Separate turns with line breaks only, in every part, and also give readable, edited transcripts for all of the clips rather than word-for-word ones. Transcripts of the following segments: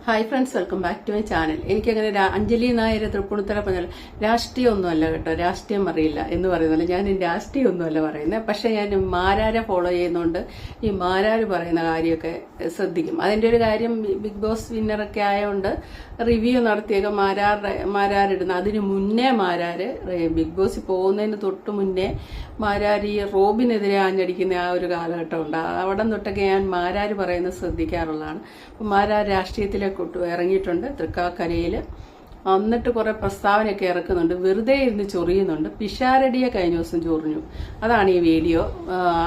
Hi friends, welcome back to my channel. എനിക്കങ്ങനെ അഞ്ജലി നായർ തൃപ്പൂണിത്തറ പറഞ്ഞാൽ രാഷ്ട്രീയമൊന്നുമല്ല കേട്ടോ, രാഷ്ട്രീയം അറിയില്ല എന്ന് പറയുന്നില്ല. ഞാൻ രാഷ്ട്രീയമൊന്നുമല്ല പറയുന്നത്. പക്ഷെ ഞാൻ മാരാരെ ഫോളോ ചെയ്യുന്നതുകൊണ്ട് ഈ മാരാര് പറയുന്ന കാര്യമൊക്കെ ശ്രദ്ധിക്കും. അതിന്റെ ഒരു കാര്യം, ബിഗ് ബോസ് വിന്നറൊക്കെ ആയതുകൊണ്ട് റിവ്യൂ നടത്തിയൊക്കെ മാരാരിടുന്ന അതിന് മുന്നേ മാരാര് ബിഗ് ബോസിൽ പോകുന്നതിന് തൊട്ട് മുന്നേ മാരാര് ഈ റോബിനെതിരെ ആഞ്ഞടിക്കുന്ന ആ ഒരു കാലഘട്ടം ഉണ്ട്. അവിടെ തൊട്ടൊക്കെ ഞാൻ മാരാര് പറയുന്നത് ശ്രദ്ധിക്കാറുള്ളതാണ്. അപ്പം മാരാര് രാഷ്ട്രീയത്തിലേക്ക് ഇറങ്ങിയിട്ടുണ്ട് തൃക്കാക്കരയിൽ. എന്നിട്ട് കുറെ പ്രസ്താവനയൊക്കെ ഇറക്കുന്നുണ്ട്, വെറുതെ ഇരുന്ന് ചൊറിയുന്നുണ്ട്. പിഷാരടിയെ കഴിഞ്ഞ ദിവസം ചൊറിഞ്ഞു. അതാണ് ഈ വീഡിയോ.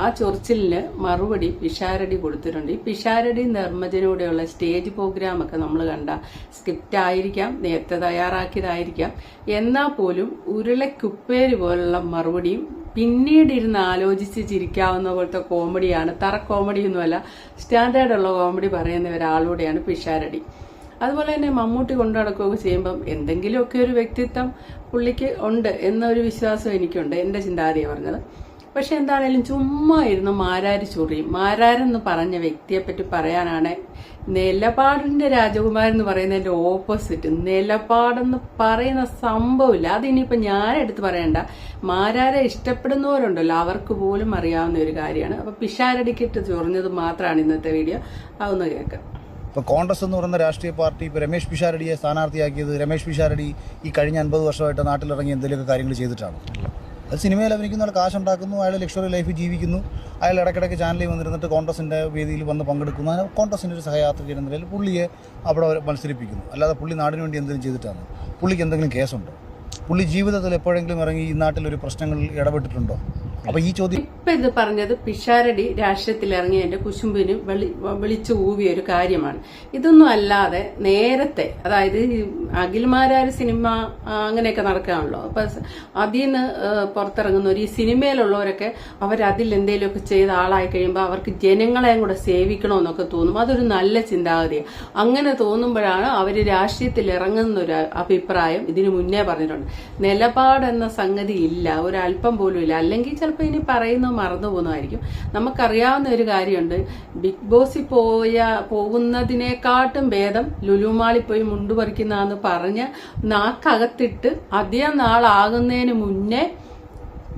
ആ ചൊറിച്ചിലിന് മറുപടി പിഷാരടി കൊടുത്തിട്ടുണ്ട്. ഈ പിഷാരടി നിർമ്മജനോടെയുള്ള സ്റ്റേജ് പ്രോഗ്രാമൊക്കെ നമ്മൾ കണ്ട സ്ക്രിപ്റ്റ് ആയിരിക്കാം, നേരത്തെ തയ്യാറാക്കിയതായിരിക്കാം. എന്നാൽ പോലും ഉരുളക്കുപ്പേര് പോലുള്ള മറുപടിയും പിന്നീട് ഇരുന്ന് ആലോചിച്ച് ചിരിക്കാവുന്ന പോലത്തെ കോമഡിയാണ്. തറ കോമഡിയൊന്നുമല്ല, സ്റ്റാൻഡേർഡുള്ള കോമഡി പറയുന്ന ഒരാളൂടെയാണ് പിഷാരടി. അതുപോലെ തന്നെ മമ്മൂട്ടി കൊണ്ടു നടക്കുകയൊക്കെ ചെയ്യുമ്പം എന്തെങ്കിലുമൊക്കെ ഒരു വ്യക്തിത്വം പുള്ളിക്ക് ഉണ്ട് എന്നൊരു വിശ്വാസം എനിക്കുണ്ട്. എന്റെ ചിന്താഗതിയാണ് പറഞ്ഞത്. പക്ഷെ എന്താണേലും ചുമ്മാ ഇരുന്ന് മാരാര് ചൊറിയും. മാരാരെന്ന് പറഞ്ഞ വ്യക്തിയെപ്പറ്റി പറയാനാണ് നിലപാടിന്റെ രാജകുമാരൻ എന്ന് പറയുന്നതിന്റെ ഓപ്പോസിറ്റ്. നിലപാടെന്ന് പറയുന്ന സംഭവമില്ല. അതിനിയിപ്പോ ഞാൻ എടുത്ത് പറയണ്ട. മാരാരെ ഇഷ്ടപ്പെടുന്നവരുണ്ടല്ലോ, അവർക്ക് പോലും അറിയാവുന്ന ഒരു കാര്യമാണ്. അപ്പൊ പിഷാരടിക്കിട്ട് ചൊറിഞ്ഞത് മാത്രമാണ് ഇന്നത്തെ വീഡിയോ. അതൊന്ന് കേൾക്കാം.
ഇപ്പോൾ കോൺഗ്രസ് എന്ന് പറയുന്ന രാഷ്ട്രീയ പാർട്ടി ഇപ്പോൾ രമേശ് പിഷാരടിയെ സ്ഥാനാർത്ഥിയാക്കിയത് രമേശ് പിഷാരടി ഈ കഴിഞ്ഞ 50 വർഷമായിട്ട് നാട്ടിലിറങ്ങി എന്തെങ്കിലുമൊക്കെ കാര്യങ്ങൾ ചെയ്തിട്ടാണ്. അത് സിനിമയിൽ അഭിനയിക്കുന്ന ആൾ കാശുണ്ടാക്കുന്നു, അയാൾ ലക്ഷറി ലൈഫ് ജീവിക്കുന്നു, അയാൾ ഇടയ്ക്കിടയ്ക്ക് ചാനലിൽ വന്നിരുന്നിട്ട് കോൺഗ്രസിൻ്റെ വേദിയിൽ വന്ന് പങ്കെടുക്കുന്നു. അങ്ങനെ കോൺഗ്രസിൻ്റെ ഒരു സഹയാത്രിക എന്ന നിലയിൽ പുള്ളിയെ അവിടെ മത്സരിപ്പിക്കുന്നു. അല്ലാതെ പുള്ളി നാടിന് വേണ്ടി എന്തെങ്കിലും ചെയ്തിട്ടാണ്? പുള്ളിക്ക് എന്തെങ്കിലും കേസുണ്ടോ? പുള്ളി ജീവിതത്തിൽ എപ്പോഴെങ്കിലും ഇറങ്ങി ഈ നാട്ടിലൊരു പ്രശ്നങ്ങളിൽ ഇടപെട്ടിട്ടുണ്ടോ? അപ്പൊ ഈ ചോദ്യം
ഇപ്പൊ ഇത് പറഞ്ഞത് പിഷാരടി രാഷ്ട്രീയത്തിൽ ഇറങ്ങിയതിന്റെ കുശുമ്പിന് വിളിച്ചു ഊവിയ ഒരു കാര്യമാണ്. ഇതൊന്നും അല്ലാതെ നേരത്തെ, അതായത് അഖിൽമാരാര് സിനിമ അങ്ങനെയൊക്കെ നടക്കാണല്ലോ. അപ്പൊ അതിൽ നിന്ന് പുറത്തിറങ്ങുന്നവർ, ഈ സിനിമയിലുള്ളവരൊക്കെ അവരതിൽ എന്തെങ്കിലുമൊക്കെ ചെയ്ത ആളായി കഴിയുമ്പോൾ അവർക്ക് ജനങ്ങളെയും കൂടെ സേവിക്കണമെന്നൊക്കെ തോന്നും. അതൊരു നല്ല ചിന്താഗതിയാണ്. അങ്ങനെ തോന്നുമ്പോഴാണ് അവര് രാഷ്ട്രീയത്തിൽ ഇറങ്ങുന്ന ഒരു അഭിപ്രായം ഇതിനു മുന്നേ പറഞ്ഞിട്ടുണ്ട്. നിലപാടെന്ന സംഗതി ഇല്ല, ഒരല്പം പോലും ഇല്ല. അല്ലെങ്കിൽ ചിലപ്പോൾ ഇനി പറയുന്നത് മറന്നു പോകുന്നതായിരിക്കും. നമുക്കറിയാവുന്ന ഒരു കാര്യമുണ്ട്, ബിഗ് ബോസിൽ പോകുന്നതിനെക്കാട്ടും ഭേദം ലുലുമാളിൽ പോയി മുണ്ടു പറിക്കുന്നതെന്ന് പറഞ്ഞ് നാക്കകത്തിട്ട് അധികം നാളാകുന്നതിന് മുന്നേ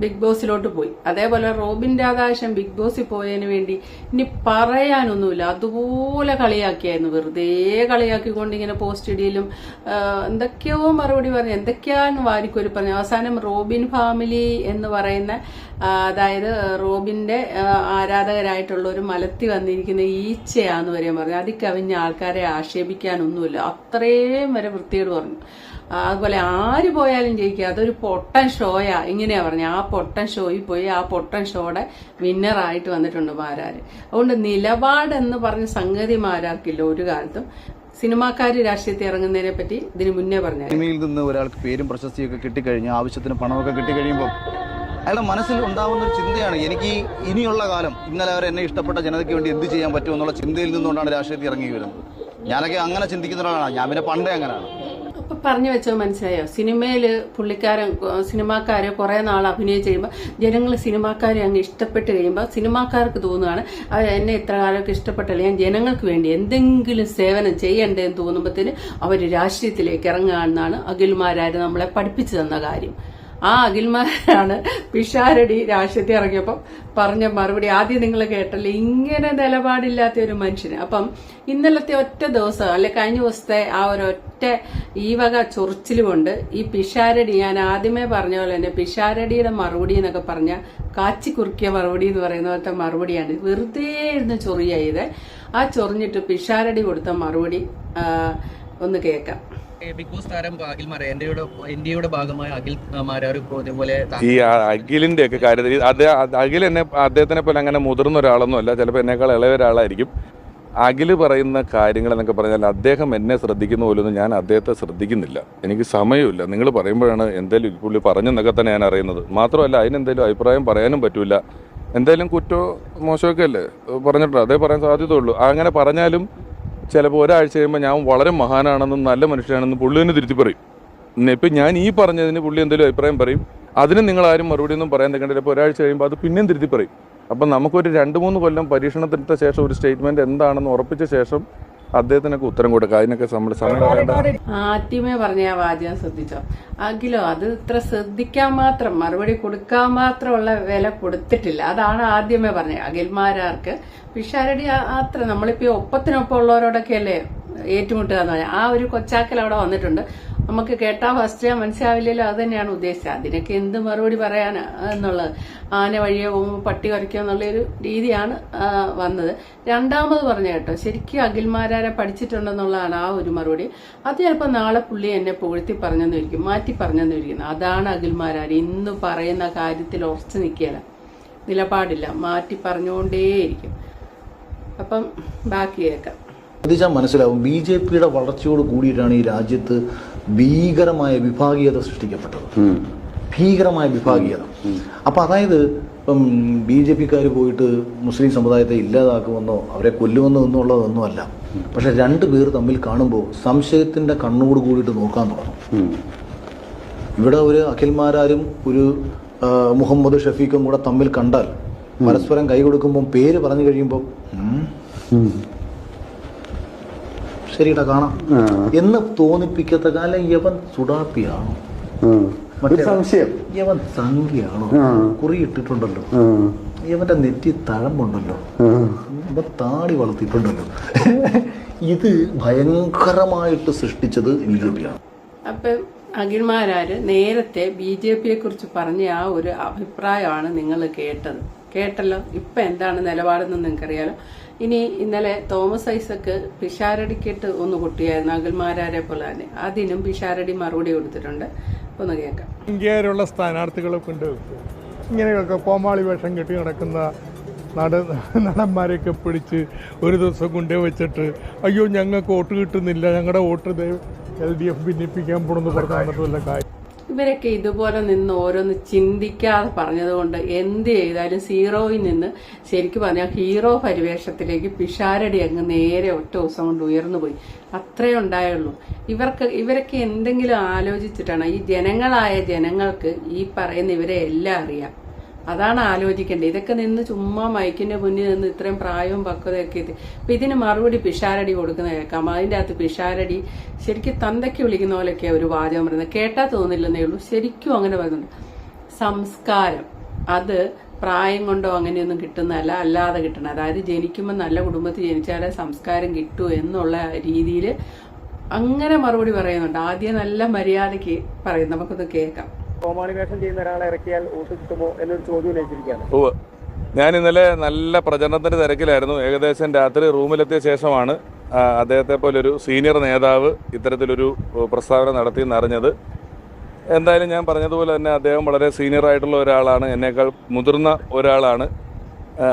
ബിഗ് ബോസിലോട്ട് പോയി. അതേപോലെ റോബിൻ രാധാകൃഷ്ണൻ ബിഗ് ബോസിൽ പോയതിനു വേണ്ടി ഇനി പറയാനൊന്നുമില്ല, അതുപോലെ കളിയാക്കിയായിരുന്നു. വെറുതെ കളിയാക്കിക്കൊണ്ട് ഇങ്ങനെ പോസ്റ്റ് ഇടിയിലും എന്തൊക്കെയോ മറുപടി പറഞ്ഞു, എന്തൊക്കെയാന്ന് വാരിക്കൊരു പറഞ്ഞു. അവസാനം റോബിൻ ഫാമിലി എന്ന് പറയുന്ന, അതായത് റോബിന്റെ ആരാധകരായിട്ടുള്ളവർ മലത്തി വന്നിരിക്കുന്ന ഈച്ചയാന്ന് വരെ പറഞ്ഞു. അതിൽ കവിഞ്ഞ ആൾക്കാരെ ആക്ഷേപിക്കാനൊന്നുമില്ല, അത്രയും വരെ വൃത്തിയോട് പറഞ്ഞു. അതുപോലെ ആര് പോയാലും ജയിക്കുക, അതൊരു പൊട്ടൻ ഷോയാ, ഇങ്ങനെയാ പറഞ്ഞ. ആ പൊട്ടൻ ഷോയിൽ പോയി ആ പൊട്ടൻ ഷോയുടെ വിന്നറായിട്ട് വന്നിട്ടുണ്ട് മാരാര്. അതുകൊണ്ട് നിലപാടെന്ന് പറഞ്ഞ സംഗതി മാരാർക്കില്ല ഒരു കാലത്തും. സിനിമാക്കാര് രാഷ്ട്രീയത്തിൽ ഇറങ്ങുന്നതിനെ പറ്റി ഇതിനു മുന്നേ പറഞ്ഞു.
സിനിമയിൽ നിന്ന് ഒരാൾക്ക് പേരും പ്രശസ്തിയൊക്കെ കിട്ടിക്കഴിഞ്ഞാൽ, ആവശ്യത്തിന് പണമൊക്കെ കിട്ടിക്കഴിയുമ്പോൾ അയാളുടെ മനസ്സിൽ ഉണ്ടാവുന്ന ഒരു ചിന്തയാണ്, എനിക്ക് ഇനിയുള്ള കാലം ഇന്നലെ വരെ എന്നെ ഇഷ്ടപ്പെട്ട ജനതയ്ക്ക് വേണ്ടി എന്ത് ചെയ്യാൻ പറ്റുമോ എന്നുള്ള ചിന്തയിൽ നിന്നുകൊണ്ടാണ് രാഷ്ട്രീയത്തിൽ ഇറങ്ങി വരുന്നത്. ഞാനൊക്കെ അങ്ങനെ ചിന്തിക്കുന്ന ഒരാളാണ്. ഞാൻ പിന്നെ പണ്ടേ അങ്ങനെയാണ്.
അപ്പൊ പറഞ്ഞു വെച്ചോ, മനസ്സിലായോ? സിനിമയില് സിനിമാക്കാരെ കുറെ നാൾ അഭിനയിച്ച് കഴിയുമ്പോൾ ജനങ്ങൾ സിനിമാക്കാരെ അങ്ങ് ഇഷ്ടപ്പെട്ട് കഴിയുമ്പോൾ സിനിമാക്കാർക്ക് തോന്നുകയാണ്, എന്നെ ഇത്ര കാലമൊക്കെ ഇഷ്ടപ്പെട്ടല്ലേ, ഞാൻ ജനങ്ങൾക്ക് വേണ്ടി എന്തെങ്കിലും സേവനം ചെയ്യണ്ടേ എന്ന് തോന്നുമ്പോഴത്തേന് അവര് രാഷ്ട്രീയത്തിലേക്ക് ഇറങ്ങുകയാണെന്നാണ് അഖിൽമാരാര് നമ്മളെ പഠിപ്പിച്ചു തന്ന കാര്യം. ആ അഖിൽമാരാണ് പിഷാരടി രാഷ്ട്രീയത്തിൽ ഇറങ്ങിയപ്പം പറഞ്ഞ മറുപടി. ആദ്യം നിങ്ങൾ കേട്ടല്ലേ, ഇങ്ങനെ നിലപാടില്ലാത്ത ഒരു മനുഷ്യന്. അപ്പം ഇന്നലത്തെ ഒറ്റ ദിവസം, അല്ലെ കഴിഞ്ഞ ദിവസത്തെ ആ ഒരൊറ്റ ഈ വക ചൊറിച്ചിലുകൊണ്ട് ഈ പിഷാരടി, ഞാൻ ആദ്യമേ പറഞ്ഞ പോലെ തന്നെ പിഷാരടിയുടെ മറുപടി എന്നൊക്കെ പറഞ്ഞ കാച്ചി കുറുക്കിയ മറുപടി എന്ന് പറയുന്ന പോലത്തെ മറുപടിയാണ്. വെറുതെ ഇരുന്ന് ചൊറിയത്. ആ ചൊറിഞ്ഞിട്ട് പിഷാരടി കൊടുത്ത മറുപടി ഒന്ന് കേൾക്കാം.
ബിഗ് ബോസ് താരം ഇന്ത്യയുടെ ഭാഗമായ അഖിൽമാരാർ ഇതുപോലെ
ഈ അഖിലിന്റെ ഒക്കെ കാര്യത്തിൽ അഖിൽ അദ്ദേഹത്തിനെ പോലെ അങ്ങനെ മുതിർന്ന ഒരാളൊന്നും അല്ല, ചിലപ്പോൾ എന്നേക്കാൾ ഇളയ ഒരാളായിരിക്കും. അഖില് പറയുന്ന കാര്യങ്ങൾ എന്നൊക്കെ പറഞ്ഞാൽ അദ്ദേഹം എന്നെ ശ്രദ്ധിക്കുന്ന പോലൊന്നും ഞാൻ അദ്ദേഹത്തെ ശ്രദ്ധിക്കുന്നില്ല. എനിക്ക് സമയമില്ല. നിങ്ങൾ പറയുമ്പോഴാണ് എന്തായാലും പുള്ളി പറഞ്ഞെന്നൊക്കെ തന്നെ ഞാൻ അറിയുന്നത്. മാത്രമല്ല അതിനെന്തെങ്കിലും അഭിപ്രായം പറയാനും പറ്റൂല. എന്തായാലും കുറ്റോ മോശമൊക്കെ അല്ലേ പറഞ്ഞിട്ടുണ്ട്, അതേ പറയാൻ സാധ്യതയുള്ളൂ. അങ്ങനെ പറഞ്ഞാലും ചിലപ്പോൾ ഒരാഴ്ച കഴിയുമ്പോൾ ഞാൻ വളരെ മഹാനാണെന്നും നല്ല മനുഷ്യനാണെന്നും പുള്ളി തന്നെ തിരുത്തി പറയും. ഇപ്പം ഞാൻ ഈ പറഞ്ഞതിന് പുള്ളി എന്തെങ്കിലും അഭിപ്രായം പറയും, അതിന് നിങ്ങൾ ആരും മറുപടി ഒന്നും പറയാൻ നിൽക്കേണ്ട. ചിലപ്പോൾ ഒരാഴ്ച കഴിയുമ്പോൾ അത് പിന്നെയും തിരുത്തി പറയും. അപ്പം നമുക്കൊരു 2-3 കൊല്ലം പരീക്ഷണത്തിൻ്റെ ശേഷം ഒരു സ്റ്റേറ്റ്മെൻറ്റ് എന്താണെന്ന് ഉറപ്പിച്ച ശേഷം അദ്ദേഹത്തിനൊക്കെ ഉത്തരം കൊടുക്കുക. അതിനൊക്കെ നമ്മുടെ സമയം
ആദ്യമേ പറഞ്ഞ ആ വാചകം ശ്രദ്ധിച്ചോ? അഖിലോ അത് ഇത്ര ശ്രദ്ധിക്കാൻ മാത്രം, മറുപടി കൊടുക്കാൻ മാത്രമുള്ള വില കൊടുത്തിട്ടില്ല. അതാണ് ആദ്യമേ പറഞ്ഞത്. അഖിൽമാരാർക്ക് പിഷാരടി അത്ര നമ്മളിപ്പോ ഒപ്പത്തിനൊപ്പം ഉള്ളവരോടൊക്കെ അല്ലേ ഏറ്റുമുട്ടുക എന്ന് പറഞ്ഞാൽ ആ ഒരു കൊച്ചാക്കൽ അവിടെ വന്നിട്ടുണ്ട്. നമുക്ക് കേട്ടാ ഫസ്റ്റ് മനസ്സിലാവില്ലല്ലോ, അത് തന്നെയാണ് ഉദ്ദേശിച്ചത്. അതിനൊക്കെ എന്ത് മറുപടി പറയാനാ എന്നുള്ളത്. ആന വഴിയെ പോകുമ്പോൾ പട്ടി കുറയ്ക്കുക എന്നുള്ളൊരു രീതിയാണ് വന്നത്. രണ്ടാമത് പറഞ്ഞ കേട്ടോ, ശരിക്കും അഖിൽമാരാരെ പഠിച്ചിട്ടുണ്ടെന്നുള്ളതാണ് ആ ഒരു മറുപടി. അത് ചിലപ്പോൾ നാളെ പുള്ളി എന്നെ പുകഴ്ത്തി പറഞ്ഞെന്നിരിക്കും, മാറ്റി പറഞ്ഞെന്നിരിക്കുന്നു. അതാണ് അഖിൽമാരാർ. ഇന്ന് പറയുന്ന കാര്യത്തിൽ ഉറച്ചു നിൽക്കുകയില്ല, നിലപാടില്ല, മാറ്റി പറഞ്ഞുകൊണ്ടേയിരിക്കും. അപ്പം ബാക്കി കേൾക്കാം.
ശ്രദ്ധിച്ചാൽ മനസ്സിലാവും BJP യുടെ വളർച്ചയോട് കൂടിയിട്ടാണ് ഈ രാജ്യത്ത് ഭീകരമായ വിഭാഗീയത സൃഷ്ടിക്കപ്പെട്ടത്. ഭീകരമായ വിഭാഗീയത. അപ്പം അതായത് ഇപ്പം BJP-ക്കാർ പോയിട്ട് മുസ്ലിം സമുദായത്തെ ഇല്ലാതാക്കുമെന്നോ അവരെ കൊല്ലുമെന്നോ എന്നുള്ളതൊന്നുമല്ല. പക്ഷെ രണ്ടുപേർ തമ്മിൽ കാണുമ്പോൾ സംശയത്തിൻ്റെ കണ്ണോട് കൂടിയിട്ട് നോക്കാൻ തുടങ്ങും. ഇവിടെ ഒരു അഖിൽമാരാരും ഒരു മുഹമ്മദ് ഷഫീഖും കൂടെ തമ്മിൽ കണ്ടാൽ പരസ്പരം കൈ കൊടുക്കുമ്പോൾ പേര് പറഞ്ഞു കഴിയുമ്പോൾ ശരിടാ കാണാം എന്ന് തോന്നിപ്പിക്കത്ത കാലം യവൻ സുഡാപ്പിയാണോ, സംശയം യവൻ സംഖ്യയാണോ, കുറി ഇട്ടിട്ടുണ്ടല്ലോ, യവന്റെ നെറ്റി തഴമ്പുണ്ടല്ലോ, ഇവൻ താടി വളർത്തിയിട്ടുണ്ടല്ലോ. ഇത് ഭയങ്കരമായിട്ട് സൃഷ്ടിച്ചത് BJP-യാണ്.
അപ്പം അഖിൽമാരാര് നേരത്തെ BJP-യെ കുറിച്ച് പറഞ്ഞ ആ ഒരു അഭിപ്രായമാണ് നിങ്ങൾ കേട്ടല്ലോ. ഇപ്പൊ എന്താണ് നിലപാടെന്ന് നിങ്ങൾക്കറിയാലോ. ഇനി ഇന്നലെ തോമസ് ഐസക്ക് പിഷാരടിക്കിട്ട് ഒന്ന് പൊട്ടിയായിരുന്നു അഖിൽമാരാരെ പോലെ തന്നെ. അതിനും പിഷാരടി മറുപടി കൊടുത്തിട്ടുണ്ട്. ഒന്ന് കേൾക്കാം.
ഇന്ത്യയിലുള്ള സ്ഥാനാർത്ഥികളെ കൊണ്ട് ഇങ്ങനെയൊക്കെ കോമാളി വേഷം കെട്ടി നടക്കുന്ന നടന്മാരെയൊക്കെ പിടിച്ച് ഒരു ദിവസം കൊണ്ടേ വെച്ചിട്ട് അയ്യോ ഞങ്ങൾക്ക് വോട്ട് കിട്ടുന്നില്ല, ഞങ്ങളുടെ വോട്ട് LDF ഭിന്നിപ്പിക്കാൻ പോണെന്ന് പറഞ്ഞിട്ടുള്ള കാര്യം.
ഇവരൊക്കെ ഇതുപോലെ നിന്ന് ഓരോന്ന് ചിന്തിക്കാതെ പറഞ്ഞതുകൊണ്ട് എന്ത് ചെയ്താലും സീറോയിൽ നിന്ന് ശരിക്കും പറഞ്ഞാൽ ഹീറോ പരിവേഷത്തിലേക്ക് പിഷാരടി അങ്ങ് നേരെ ഒറ്റ ദിവസം കൊണ്ട് ഉയർന്നു പോയി. അത്രേ ഉണ്ടായുള്ളൂ. ഇവരൊക്കെ എന്തെങ്കിലും ആലോചിച്ചിട്ടാണ്. ഈ ജനങ്ങളായ ജനങ്ങൾക്ക് ഈ പറയുന്ന ഇവരെ എല്ലാം അറിയാം. അതാണ് ആലോചിക്കേണ്ടത്. ഇതൊക്കെ നിന്ന് ചുമ്മാ മൈക്കിന്റെ മുന്നിൽ നിന്ന് ഇത്രയും പ്രായവും പക്വതയൊക്കെ ഇത്. അപ്പൊ ഇതിന് മറുപടി പിഷാരടി കൊടുക്കുന്ന കേൾക്കാം. അതിന്റെ അകത്ത് പിഷാരടി ശരിക്കും തന്തയ്ക്ക് വിളിക്കുന്ന പോലെയൊക്കെ ഒരു വാചകം പറയുന്നത് കേട്ടാ തോന്നില്ലെന്നേ ഉള്ളൂ. ശരിക്കും അങ്ങനെ പറയുന്നുണ്ട്. സംസ്കാരം അത് പ്രായം കൊണ്ടോ അങ്ങനെയൊന്നും കിട്ടുന്നതല്ല, അല്ലാതെ കിട്ടണം. അതായത് ജനിക്കുമ്പോൾ നല്ല കുടുംബത്തിൽ ജനിച്ചാലേ സംസ്കാരം കിട്ടൂ എന്നുള്ള രീതിയിൽ അങ്ങനെ മറുപടി പറയുന്നുണ്ട്. ആദ്യം നല്ല മര്യാദയ്ക്ക് പറയും. നമുക്കൊന്ന് കേൾക്കാം.
കോമാളിവേഷം ചെയ്യുന്ന ഒരാളെ ഇറക്കിയാൽ വോട്ട് കിട്ടുമോ എന്നൊരു ചോദ്യം ഉന്നയിച്ചിരിക്കുകയാണ്.
ഞാൻ ഇന്നലെ നല്ല പ്രചരണത്തിന്റെ തിരക്കിലായിരുന്നു. ഏകദേശം രാത്രി റൂമിലെത്തിയ ശേഷമാണ് അദ്ദേഹത്തെ പോലൊരു സീനിയർ നേതാവ് ഇത്തരത്തിലൊരു പ്രസ്താവന നടത്തിയെന്നറിഞ്ഞത്. എന്തായാലും ഞാൻ പറഞ്ഞതുപോലെ തന്നെ അദ്ദേഹം വളരെ സീനിയർ ആയിട്ടുള്ള ഒരാളാണ്, എന്നേക്കാൾ മുതിർന്ന ഒരാളാണ്.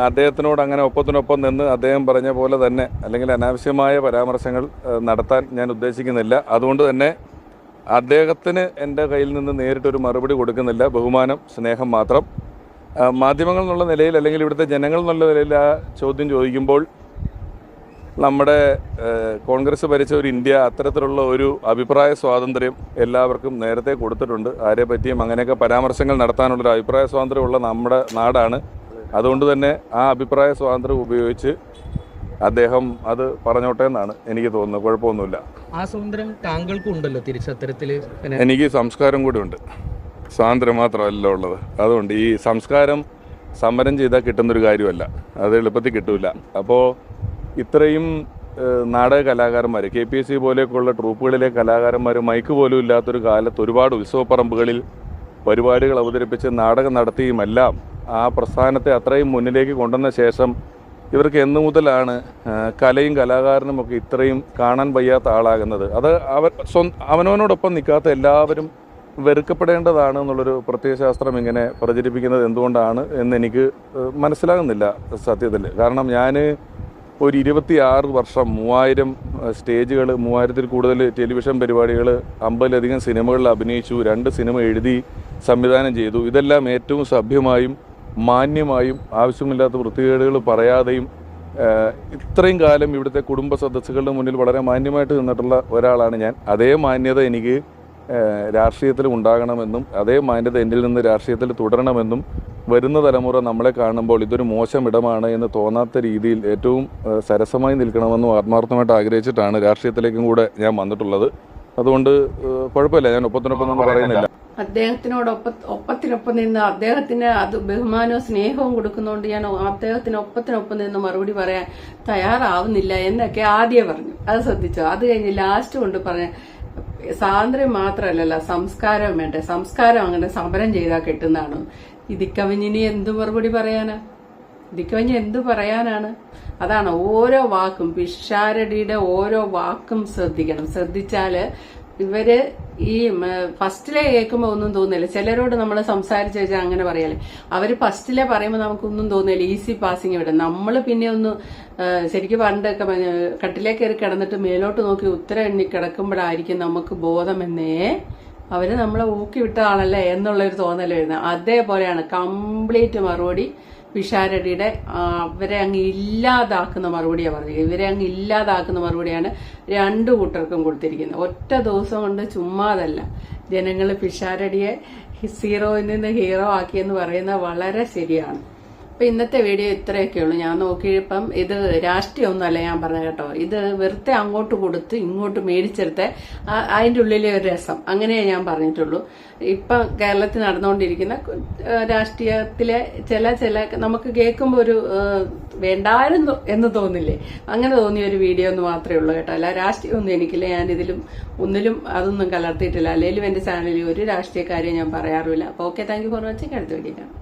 അദ്ദേഹത്തിനോട് അങ്ങനെ ഒപ്പത്തിനൊപ്പം നിന്ന് അദ്ദേഹം പറഞ്ഞ പോലെ തന്നെ അല്ലെങ്കിൽ അനാവശ്യമായ പരാമർശങ്ങൾ നടത്താൻ ഞാൻ ഉദ്ദേശിക്കുന്നില്ല. അതുകൊണ്ട് തന്നെ അദ്ദേഹത്തിന് എൻ്റെ കയ്യിൽ നിന്ന് നേരിട്ടൊരു മറുപടി കൊടുക്കുന്നില്ല. ബഹുമാനം, സ്നേഹം മാത്രം. മാധ്യമങ്ങൾ എന്നുള്ള നിലയിൽ അല്ലെങ്കിൽ ഇവിടുത്തെ ജനങ്ങൾ എന്നുള്ള നിലയിൽ ആ ചോദ്യം ചോദിക്കുമ്പോൾ നമ്മുടെ കോൺഗ്രസ് ഭരിച്ച ഒരു ഇന്ത്യ അത്തരത്തിലുള്ള ഒരു അഭിപ്രായ സ്വാതന്ത്ര്യം എല്ലാവർക്കും നേരത്തെ കൊടുത്തിട്ടുണ്ട്. ആരെ പറ്റിയും അങ്ങനെയൊക്കെ പരാമർശങ്ങൾ നടത്താനുള്ളൊരു അഭിപ്രായ സ്വാതന്ത്ര്യമുള്ള നമ്മുടെ നാടാണ്. അതുകൊണ്ട് തന്നെ ആ അഭിപ്രായ സ്വാതന്ത്ര്യം ഉപയോഗിച്ച് അദ്ദേഹം അത് പറഞ്ഞോട്ടെ എന്നാണ് എനിക്ക് തോന്നുന്നത്. കുഴപ്പമൊന്നുമില്ല.
ആ സ്വാതന്ത്ര്യം താങ്കൾക്കും ഉണ്ടല്ലോ തിരിച്ചത്തരത്തിൽ.
എനിക്ക് സംസ്കാരം കൂടി ഉണ്ട്, സ്വാതന്ത്ര്യം മാത്രമല്ല ഉള്ളത്. അതുകൊണ്ട് ഈ സംസ്കാരം സമരം ചെയ്താൽ കിട്ടുന്നൊരു കാര്യമല്ല, അത് എളുപ്പത്തിൽ കിട്ടൂല. അപ്പോൾ ഇത്രയും നാടക കലാകാരന്മാർ, KPSC പോലെയൊക്കെയുള്ള ട്രൂപ്പുകളിലെ കലാകാരന്മാർ മൈക്ക് പോലും ഇല്ലാത്തൊരു കാലത്ത് ഒരുപാട് ഉത്സവപ്പറമ്പുകളിൽ പരിപാടികൾ അവതരിപ്പിച്ച് നാടകം നടത്തിയുമെല്ലാം ആ പ്രസ്ഥാനത്തെ അത്രയും മുന്നിലേക്ക് കൊണ്ടുവന്ന ശേഷം ഇവർക്ക് എന്നു മുതലാണ് കലയും കലാകാരനും ഒക്കെ ഇത്രയും കാണാൻ വയ്യാത്ത ആളാകുന്നത്? അത് അവനവനോടൊപ്പം നിൽക്കാത്ത എല്ലാവരും വെറുക്കപ്പെടേണ്ടതാണ് എന്നുള്ളൊരു പ്രത്യയശാസ്ത്രം ഇങ്ങനെ പ്രചരിപ്പിക്കുന്നത് എന്തുകൊണ്ടാണ് എന്നെനിക്ക് മനസ്സിലാകുന്നില്ല സത്യത്തിൽ. കാരണം ഞാൻ ഒരു 26 വർഷം 3000 സ്റ്റേജുകൾ, 3000-ൽ കൂടുതൽ ടെലിവിഷൻ പരിപാടികൾ, 50-ലധികം സിനിമകളിൽ അഭിനയിച്ചു, 2 സിനിമ എഴുതി സംവിധാനം ചെയ്തു. ഇതെല്ലാം ഏറ്റവും സഭ്യമായും മാന്യമായും ആവശ്യമില്ലാത്ത വൃത്തികേടുകൾ പറയാതെയും ഇത്രയും കാലം ഇവിടുത്തെ കുടുംബ സദസ്സുകളുടെ മുന്നിൽ വളരെ മാന്യമായിട്ട് നിന്നിട്ടുള്ള ഒരാളാണ് ഞാൻ. അതേ മാന്യത എനിക്ക് രാഷ്ട്രീയത്തിൽ ഉണ്ടാകണമെന്നും അതേ മാന്യത എന്നിൽ നിന്ന് രാഷ്ട്രീയത്തിൽ തുടരണമെന്നും വരുന്ന തലമുറ നമ്മളെ കാണുമ്പോൾ ഇതൊരു മോശം ഇടമാണ് എന്ന് തോന്നാത്ത രീതിയിൽ ഏറ്റവും സരസമായി നിൽക്കണമെന്നും ആത്മാർത്ഥമായിട്ട് ആഗ്രഹിച്ചിട്ടാണ് രാഷ്ട്രീയത്തിലേക്കും കൂടെ ഞാൻ വന്നിട്ടുള്ളത്. അതുകൊണ്ട് കുഴപ്പമില്ല, ഞാൻ ഒപ്പത്തിനൊപ്പം എന്ന് പറയുന്നില്ല.
ഒപ്പത്തിനൊപ്പം നിന്ന് അദ്ദേഹത്തിന് അത് ബഹുമാനവും സ്നേഹവും കൊടുക്കുന്നതുകൊണ്ട് ഞാൻ അദ്ദേഹത്തിന് ഒപ്പത്തിനൊപ്പം നിന്ന് മറുപടി പറയാൻ തയ്യാറാവുന്നില്ല എന്നൊക്കെ ആദ്യം പറഞ്ഞു. അത് ശ്രദ്ധിച്ചോ? അത് കഴിഞ്ഞ് ലാസ്റ്റ് കൊണ്ട് പറഞ്ഞ സ്വാതന്ത്ര്യം മാത്രമല്ലല്ലോ, സംസ്കാരം വേണ്ടേ? സംസ്കാരം അങ്ങനെ സമരം ചെയ്താൽ കിട്ടുന്നതാണോ? ഇതിക്കവിഞ്ഞിനി എന്ത് മറുപടി പറയാനാ? ഇതിക്കവിഞ്ഞ് എന്ത് പറയാനാണ്? അതാണ് ഓരോ വാക്കും, പിഷാരടിയുടെ ഓരോ വാക്കും ശ്രദ്ധിക്കണം. ശ്രദ്ധിച്ചാല് ഇവര് ഈ ഫസ്റ്റിലെ കേൾക്കുമ്പോൾ ഒന്നും തോന്നില്ല. ചിലരോട് നമ്മൾ സംസാരിച്ച് വെച്ചാൽ അങ്ങനെ പറയാല്ലേ, അവര് ഫസ്റ്റിലെ പറയുമ്പോൾ നമുക്കൊന്നും തോന്നില്ല, ഈസി പാസിങ് വിടും. നമ്മൾ പിന്നെ ഒന്ന് ശരിക്കും പണ്ടൊക്കെ കട്ടിലേക്ക് കയറി കിടന്നിട്ട് മേലോട്ട് നോക്കി ഉത്തരം എണ്ണി കിടക്കുമ്പോഴായിരിക്കും നമുക്ക് ബോധമെന്നേ അവര് നമ്മളെ ഊക്കി വിട്ട ആളല്ലേ എന്നുള്ളൊരു തോന്നൽ വരുന്നത്. അതേപോലെയാണ് കംപ്ലീറ്റ് മറുപടി പിഷാരടിയുടെ അവരെ അങ്ങ് ഇല്ലാതാക്കുന്ന മറുപടിയാണ് പറഞ്ഞത്. ഇവരെ അങ്ങ് ഇല്ലാതാക്കുന്ന മറുപടിയാണ് രണ്ടു കൂട്ടർക്കും കൊടുത്തിരിക്കുന്നത്. ഒറ്റ ദിവസം കൊണ്ട് ചുമ്മാതല്ല ജനങ്ങൾ പിഷാരടിയെ സീറോയിൽ നിന്ന് ഹീറോ ആക്കിയെന്ന് പറയുന്നത് വളരെ ശരിയാണ്. അപ്പൊ ഇന്നത്തെ വീഡിയോ ഇത്രയൊക്കെ ഉള്ളൂ. ഞാൻ നോക്കിയപ്പം ഇത് രാഷ്ട്രീയമൊന്നുമല്ല ഞാൻ പറഞ്ഞത് കേട്ടോ. ഇത് വെറുതെ അങ്ങോട്ട് കൊടുത്ത് ഇങ്ങോട്ട് മേടിച്ചെടുത്ത അതിൻ്റെ ഉള്ളിലെ ഒരു രസം, അങ്ങനെയേ ഞാൻ പറഞ്ഞിട്ടുള്ളൂ. ഇപ്പം കേരളത്തിൽ നടന്നുകൊണ്ടിരിക്കുന്ന രാഷ്ട്രീയത്തിലെ ചില നമുക്ക് കേൾക്കുമ്പോൾ ഒരു വേണ്ടായിരുന്നു എന്ന് തോന്നില്ലേ, അങ്ങനെ തോന്നിയ ഒരു വീഡിയോ ഒന്ന് മാത്രമേ ഉള്ളൂ കേട്ടോ. അല്ല രാഷ്ട്രീയമൊന്നും എനിക്കില്ല, ഞാനിതിലും ഒന്നിലും അതൊന്നും കലർത്തിയിട്ടില്ല. അല്ലെങ്കിലും എൻ്റെ ചാനലിൽ ഒരു രാഷ്ട്രീയക്കാരെയും ഞാൻ പറയാറുമില്ല. അപ്പോൾ okay, thank you for watching. അടുത്ത വീഡിയോ കാണാം.